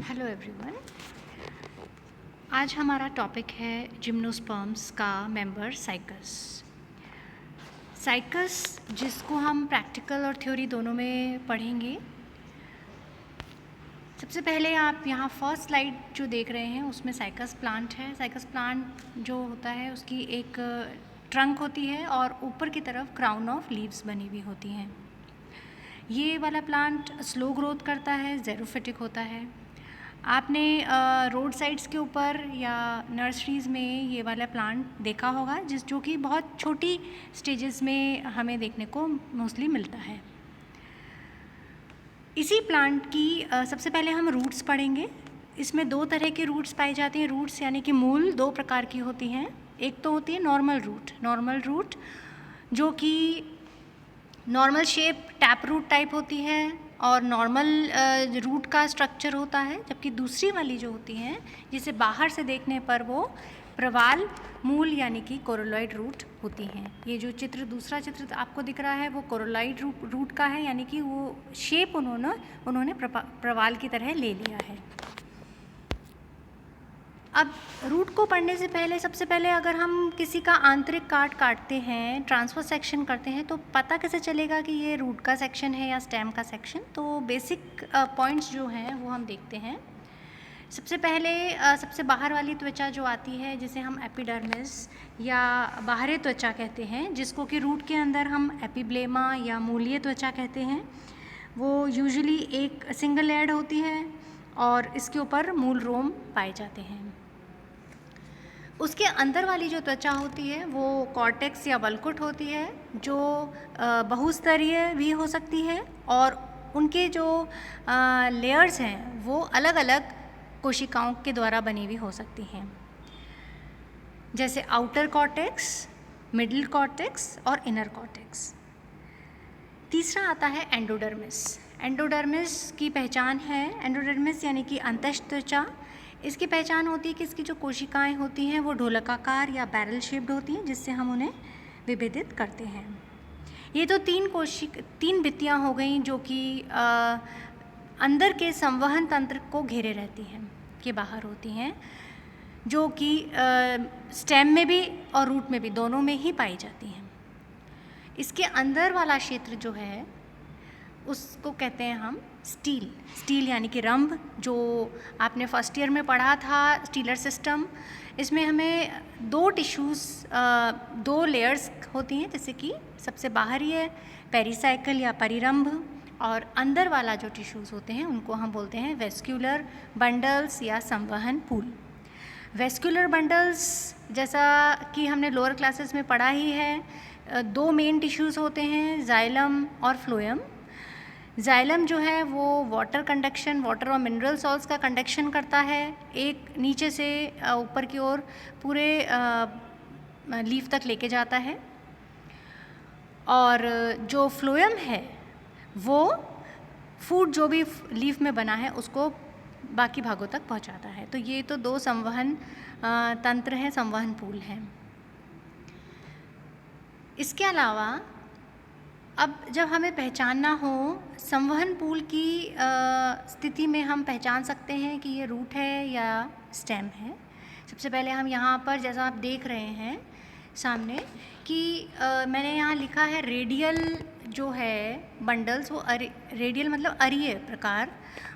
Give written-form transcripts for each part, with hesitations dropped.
Hello everyone. आज हमारा topic है जिम्नोस्पर्म्स का मेंबर साइकस। साइकस जिसको हम प्रैक्टिकल और थ्योरी दोनों में पढ़ेंगे। सबसे पहले आप यहाँ फर्स्ट स्लाइड जो देख रहे हैं उसमें साइकस प्लांट है। साइकस प्लांट जो होता है उसकी एक ट्रंक होती है और ऊपर की तरफ क्राउन ऑफ लीव्स बनी हुई होती हैं। ये वाला प्लांट स्लो ग्रोथ करता है, ज़ेरोफिटिक होता है। आपने रोड साइड्स के ऊपर या नर्सरीज़ में ये वाला प्लांट देखा होगा जो कि बहुत छोटी स्टेजेस में हमें देखने को मोस्टली मिलता है। इसी प्लांट की सबसे पहले हम रूट्स पढ़ेंगे। इसमें दो तरह के रूट्स पाए जाते हैं। रूट्स यानी कि मूल दो प्रकार की होती हैं। एक तो होती है नॉर्मल रूट जो कि normal shape tap root type होती है और नॉर्मल रूट का स्ट्रक्चर होता है, जबकि दूसरी वाली जो होती हैं जिसे बाहर से देखने पर वो प्रवाल मूल यानी कि कोरोलॉइड रूट होती हैं। ये जो दूसरा चित्र आपको दिख रहा है वो कोरोलॉइड रूट का है, यानी कि वो शेप उन्होंने प्रवाल की तरह ले लिया है। अब रूट को पढ़ने से पहले सबसे पहले अगर हम किसी का आंतरिक काटते हैं, ट्रांसफर सेक्शन करते हैं, तो पता कैसे चलेगा कि ये रूट का सेक्शन है या स्टेम का सेक्शन। तो बेसिक पॉइंट्स जो हैं वो हम देखते हैं। सबसे पहले सबसे बाहर वाली त्वचा जो आती है जिसे हम एपिडर्मिस या बाहरी त्वचा कहते हैं, जिसको कि रूट के अंदर हम एपिब्लेमा या मूलीय त्वचा कहते हैं, वो यूजुअली एक सिंगल लेयर्ड होती है और इसके ऊपर मूल रोम पाए जाते हैं। उसके अंदर वाली जो त्वचा होती है वो कॉर्टेक्स या वल्कुट होती है, जो बहुस्तरीय भी हो सकती है और उनके जो लेयर्स हैं वो अलग अलग कोशिकाओं के द्वारा बनी हुई हो सकती हैं, जैसे आउटर कॉर्टेक्स, मिडिल कॉर्टेक्स और इनर कॉर्टेक्स। तीसरा आता है एंडोडर्मिस। एंडोडर्मिस की पहचान है, एंडोडर्मिस यानी कि अंतस्थ त्वचा। इसकी पहचान होती है कि इसकी जो कोशिकाएं होती हैं वो ढोलकाकार या बैरल शेप्ड होती हैं, जिससे हम उन्हें विभेदित करते हैं। ये तो तीन भित्तियाँ हो गई जो कि अंदर के संवहन तंत्र को घेरे रहती हैं, के बाहर होती हैं, जो कि स्टेम में भी और रूट में भी, दोनों में ही पाई जाती हैं। इसके अंदर वाला क्षेत्र जो है उसको कहते हैं हम स्टील यानी कि रंभ, जो आपने फर्स्ट ईयर में पढ़ा था, स्टीलर सिस्टम। इसमें हमें दो लेयर्स होती हैं, जैसे कि सबसे बाहरी है पेरिसाइकल या परिरंभ, और अंदर वाला जो टिश्यूज़ होते हैं उनको हम बोलते हैं वेस्क्यूलर बंडल्स या संवहन पूल। वेस्क्यूलर बंडल्स जैसा कि हमने लोअर क्लासेस में पढ़ा ही है, दो मेन टिश्यूज़ होते हैं, जाइलम और फ्लोएम। जाइलम जो है वो वाटर और मिनरल सॉल्ट्स का कंडक्शन करता है, एक नीचे से ऊपर की ओर पूरे लीफ तक लेके जाता है, और जो फ्लोएम है वो फूड जो भी लीफ में बना है उसको बाकी भागों तक पहुंचाता है। तो ये तो दो संवहन तंत्र हैं, संवहन पूल हैं। इसके अलावा अब जब हमें पहचानना हो संवहन पूल की स्थिति में, हम पहचान सकते हैं कि ये रूट है या स्टेम है। सबसे पहले हम यहाँ पर, जैसा आप देख रहे हैं सामने, कि मैंने यहाँ लिखा है रेडियल जो है बंडल्स, वो रेडियल मतलब अरीय प्रकार,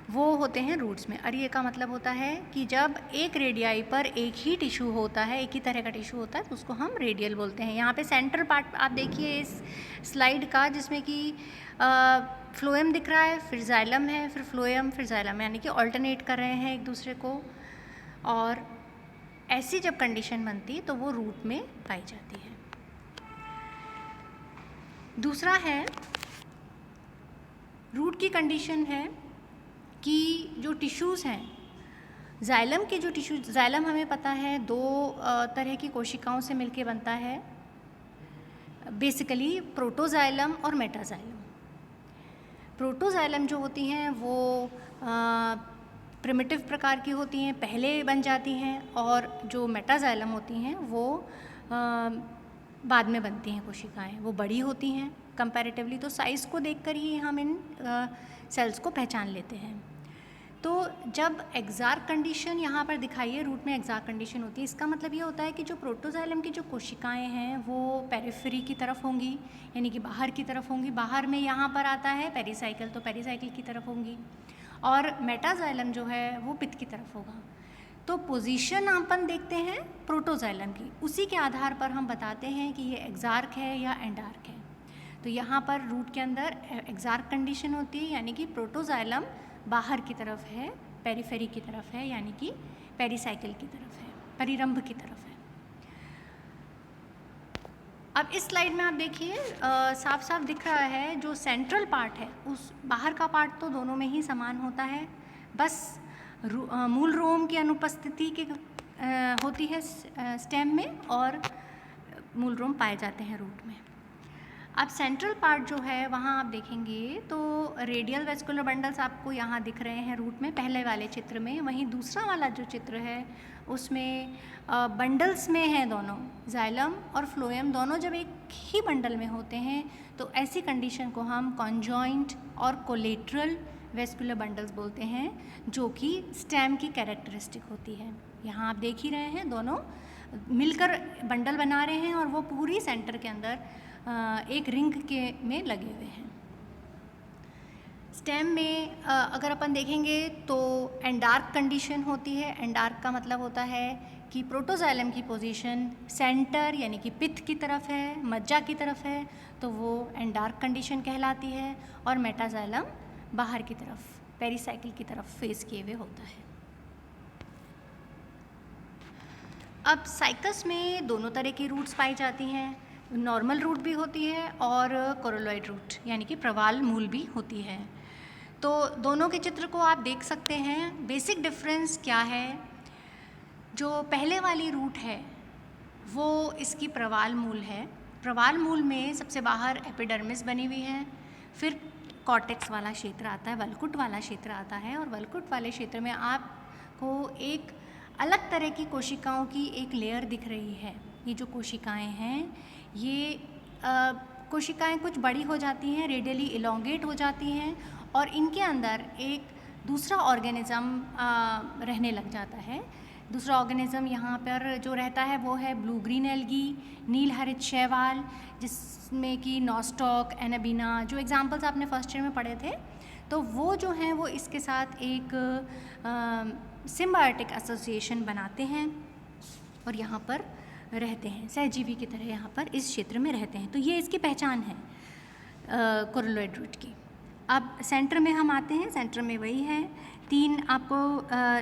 वो होते हैं रूट्स में। अरीय का मतलब होता है कि जब एक रेडियाई पर एक ही टिश्यू होता है, एक ही तरह का टिश्यू होता है, तो उसको हम रेडियल बोलते हैं। यहाँ पे सेंटर पार्ट आप देखिए इस स्लाइड का, जिसमें कि फ्लोएम दिख रहा है, फिर जाइलम है, फिर फ्लोएम, फिर जाइलम, यानी कि ऑल्टरनेट कर रहे हैं एक दूसरे को, और ऐसी जब कंडीशन बनती तो वो रूट में पाई जाती है। दूसरा है रूट की कंडीशन है कि जो टिश्यूज़ हैं, जाइलम के जो टिश्यूज, जाइलम हमें पता है दो तरह की कोशिकाओं से मिलके बनता है, बेसिकली प्रोटोजाइलम और मेटाजाइलम। प्रोटोजाइलम जो होती हैं वो प्रिमिटिव प्रकार की होती हैं, पहले बन जाती हैं, और जो मेटाजाइलम होती हैं वो बाद में बनती हैं कोशिकाएं, वो बड़ी होती हैं कंपैरेटिवली। तो साइज़ को देखकर ही हम इन सेल्स को पहचान लेते हैं। तो जब एग्जार्क कंडीशन यहाँ पर दिखाई है, रूट में एग्जार्क कंडीशन होती है, इसका मतलब ये होता है कि जो प्रोटोजाइलम की जो कोशिकाएं हैं वो पेरिफेरी की तरफ होंगी, यानी कि बाहर की तरफ होंगी। बाहर में यहाँ पर आता है पेरिसाइकिल, तो पेरिसाइकिल की तरफ होंगी, और मेटाजाइलम जो है वो पित्त की तरफ होगा। तो पोजीशन अपन देखते हैं प्रोटोजाइलम की, उसी के आधार पर हम बताते हैं कि ये एग्जार्क है या एंडार्क है। तो यहाँ पर रूट के अंदर एग्जार्क कंडीशन होती है, यानी कि प्रोटोजाइलम बाहर की तरफ है, पेरिफेरी की तरफ है, यानी कि पेरिसाइकिल की तरफ है, परिरंभ की तरफ है। अब इस स्लाइड में आप देखिए साफ साफ दिख रहा है जो सेंट्रल पार्ट है, उस बाहर का पार्ट तो दोनों में ही समान होता है, बस मूल रोम की अनुपस्थिति की होती है स्टेम में, और मूल रोम पाए जाते हैं रूट में। अब सेंट्रल पार्ट जो है वहाँ आप देखेंगे तो रेडियल वेस्कुलर बंडल्स आपको यहाँ दिख रहे हैं रूट में, पहले वाले चित्र में। वहीं दूसरा वाला जो चित्र है उसमें बंडल्स में हैं दोनों, जाइलम और फ्लोएम दोनों जब एक ही बंडल में होते हैं तो ऐसी कंडीशन को हम कॉन्जॉइंट और कोलेट्रल वेस्कुलर बंडल्स बोलते हैं, जो कि स्टेम की कैरेक्टरिस्टिक होती है। यहाँ आप देख ही रहे हैं दोनों मिलकर बंडल बना रहे हैं और वो पूरी सेंटर के अंदर एक रिंग के में लगे हुए हैं। स्टेम में अगर अपन देखेंगे तो एंडार्क कंडीशन होती है। एंडार्क का मतलब होता है कि प्रोटोजाइलम की पोजीशन सेंटर यानी कि पित्त की तरफ है, मज्जा की तरफ है, तो वो एंडार्क कंडीशन कहलाती है, और मेटाजाइलम बाहर की तरफ पेरिसाइकिल की तरफ फेस किए हुए होता है। अब साइकस में दोनों तरह की रूट्स पाई जाती हैं, नॉर्मल रूट भी होती है और कोरोलॉइड रूट यानी कि प्रवाल मूल भी होती है। तो दोनों के चित्र को आप देख सकते हैं। बेसिक डिफरेंस क्या है, जो पहले वाली रूट है वो इसकी प्रवाल मूल है। प्रवाल मूल में सबसे बाहर एपिडर्मिस बनी हुई है, फिर कॉर्टेक्स वाला क्षेत्र आता है, वल्कुट वाला क्षेत्र आता है, और वल्कुट वाले क्षेत्र में आपको एक अलग तरह की कोशिकाओं की एक लेयर दिख रही है। ये जो कोशिकाएं हैं ये कोशिकाएं कुछ बड़ी हो जाती हैं, रेडियली इलोंगेट हो जाती हैं, और इनके अंदर एक दूसरा ऑर्गेनिज़म रहने लग जाता है। दूसरा ऑर्गेनिज़म यहाँ पर जो रहता है वो है ब्लू ग्रीन एल्गी, नील हरित शैवाल, जिसमें कि नॉस्टॉक, एनाबीना, जो एग्जाम्पल्स आपने फर्स्ट ईयर में पढ़े थे, तो वो जो हैं वो इसके साथ एक सिम्बायोटिक एसोसिएशन बनाते हैं और यहाँ पर रहते हैं, सहजीवी की तरह यहाँ पर इस क्षेत्र में रहते हैं। तो ये इसकी पहचान है कोरोलॉइड रूट की। अब सेंटर में हम आते हैं, सेंटर में वही है, तीन आपको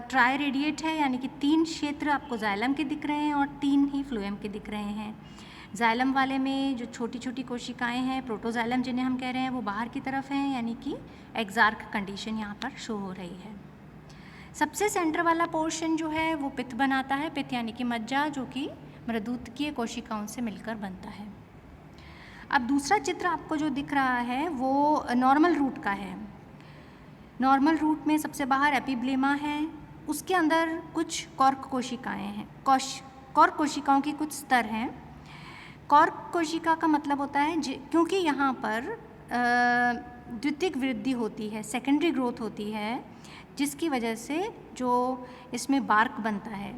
ट्राई रेडिएट है, यानी कि तीन क्षेत्र आपको जाइलम के दिख रहे हैं और तीन ही फ्लोएम के दिख रहे हैं। जाइलम वाले में जो छोटी छोटी कोशिकाएं हैं, प्रोटोजाइलम जिन्हें हम कह रहे हैं, वो बाहर की तरफ हैं, यानी कि एग्जार्क कंडीशन यहाँ पर शो हो रही है। सबसे सेंटर वाला पोर्शन जो है वो पित्त बनाता है, पित्त यानी कि मज्जा, जो कि मृदुतकीय कोशिकाओं से मिलकर बनता है। अब दूसरा चित्र आपको जो दिख रहा है वो नॉर्मल रूट का है। नॉर्मल रूट में सबसे बाहर एपिब्लेमा है, उसके अंदर कुछ कॉर्क कोशिकाएं हैं, कॉर्क कोशिकाओं की कुछ स्तर हैं। कॉर्क कोशिका का मतलब होता है क्योंकि यहाँ पर द्वितीयक वृद्धि होती है, सेकेंडरी ग्रोथ होती है, जिसकी वजह से जो इसमें बार्क बनता है,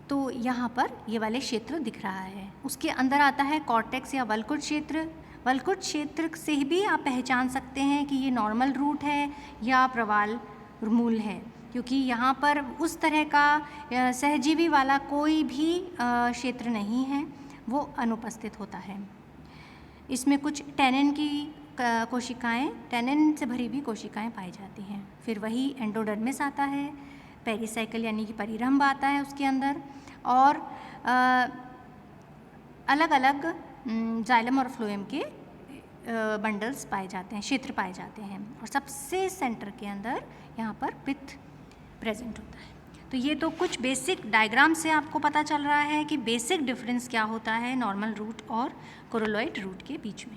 तो यहाँ पर ये वाले क्षेत्र दिख रहा है। उसके अंदर आता है कॉर्टेक्स या वल्कुट क्षेत्र। वल्कुट क्षेत्र से भी आप पहचान सकते हैं कि ये नॉर्मल रूट है या प्रवाल मूल है, क्योंकि यहाँ पर उस तरह का सहजीवी वाला कोई भी क्षेत्र नहीं है, वो अनुपस्थित होता है। इसमें कुछ टैनिन की कोशिकाएं, टैनिन से भरी हुई कोशिकाएं पाई जाती हैं। फिर वही एंडोडर्मिस आता है, पेरिसाइकिल यानी कि परिरंभ आता है उसके अंदर, और अलग अलग जाइलम और फ्लोएम के बंडल्स पाए जाते हैं, क्षेत्र पाए जाते हैं, और सबसे सेंटर के अंदर यहाँ पर पित्त प्रेजेंट होता है। तो ये तो कुछ बेसिक डायग्राम से आपको पता चल रहा है कि बेसिक डिफरेंस क्या होता है नॉर्मल रूट और कोरोलॉइड रूट के बीच में।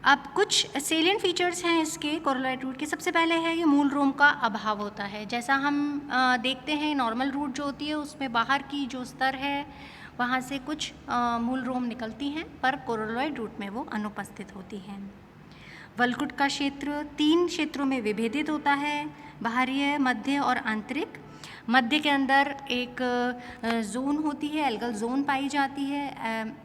अब कुछ सेलिएंट फीचर्स हैं इसके कोरोलॉइड रूट के। सबसे पहले है ये मूल रोम का अभाव होता है। जैसा हम देखते हैं नॉर्मल रूट जो होती है उसमें बाहर की जो स्तर है वहाँ से कुछ मूल रोम निकलती हैं, पर कोरोलॉइड रूट में वो अनुपस्थित होती हैं। वल्कुट का क्षेत्र 3 क्षेत्रों में विभेदित होता है, बाहरीय, मध्य और आंतरिक। मध्य के अंदर एक जोन होती है, एल्गल जोन पाई जाती है,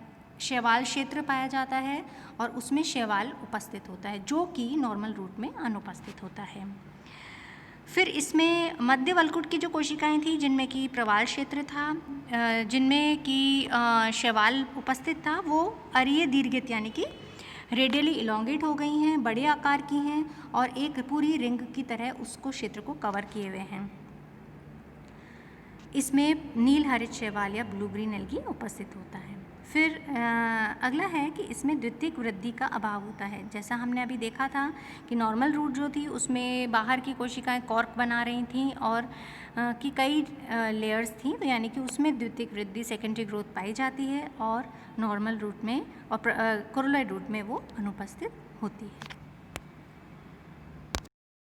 शैवाल क्षेत्र पाया जाता है और उसमें शैवाल उपस्थित होता है जो कि नॉर्मल रूट में अनुपस्थित होता है। फिर इसमें मध्य वल्कुट की जो कोशिकाएं थी जिनमें कि प्रवाल क्षेत्र था, जिनमें कि शैवाल उपस्थित था, वो अरीय दीर्घित यानी कि रेडियली इलोंगेट हो गई हैं, बड़े आकार की हैं और एक पूरी रिंग की तरह उसको क्षेत्र को कवर किए हुए हैं। इसमें नील हरित शैवाल या ब्लू ग्रीन एल्गी उपस्थित होता है। फिर अगला है कि इसमें द्वितीयक वृद्धि का अभाव होता है। जैसा हमने अभी देखा था कि नॉर्मल रूट जो थी उसमें बाहर की कोशिकाएं कॉर्क बना रही थीं और कि कई लेयर्स थी, तो यानी कि उसमें द्वितीयक वृद्धि सेकेंडरी ग्रोथ पाई जाती है और नॉर्मल रूट में और कोरोलॉइड रूट में वो अनुपस्थित होती है।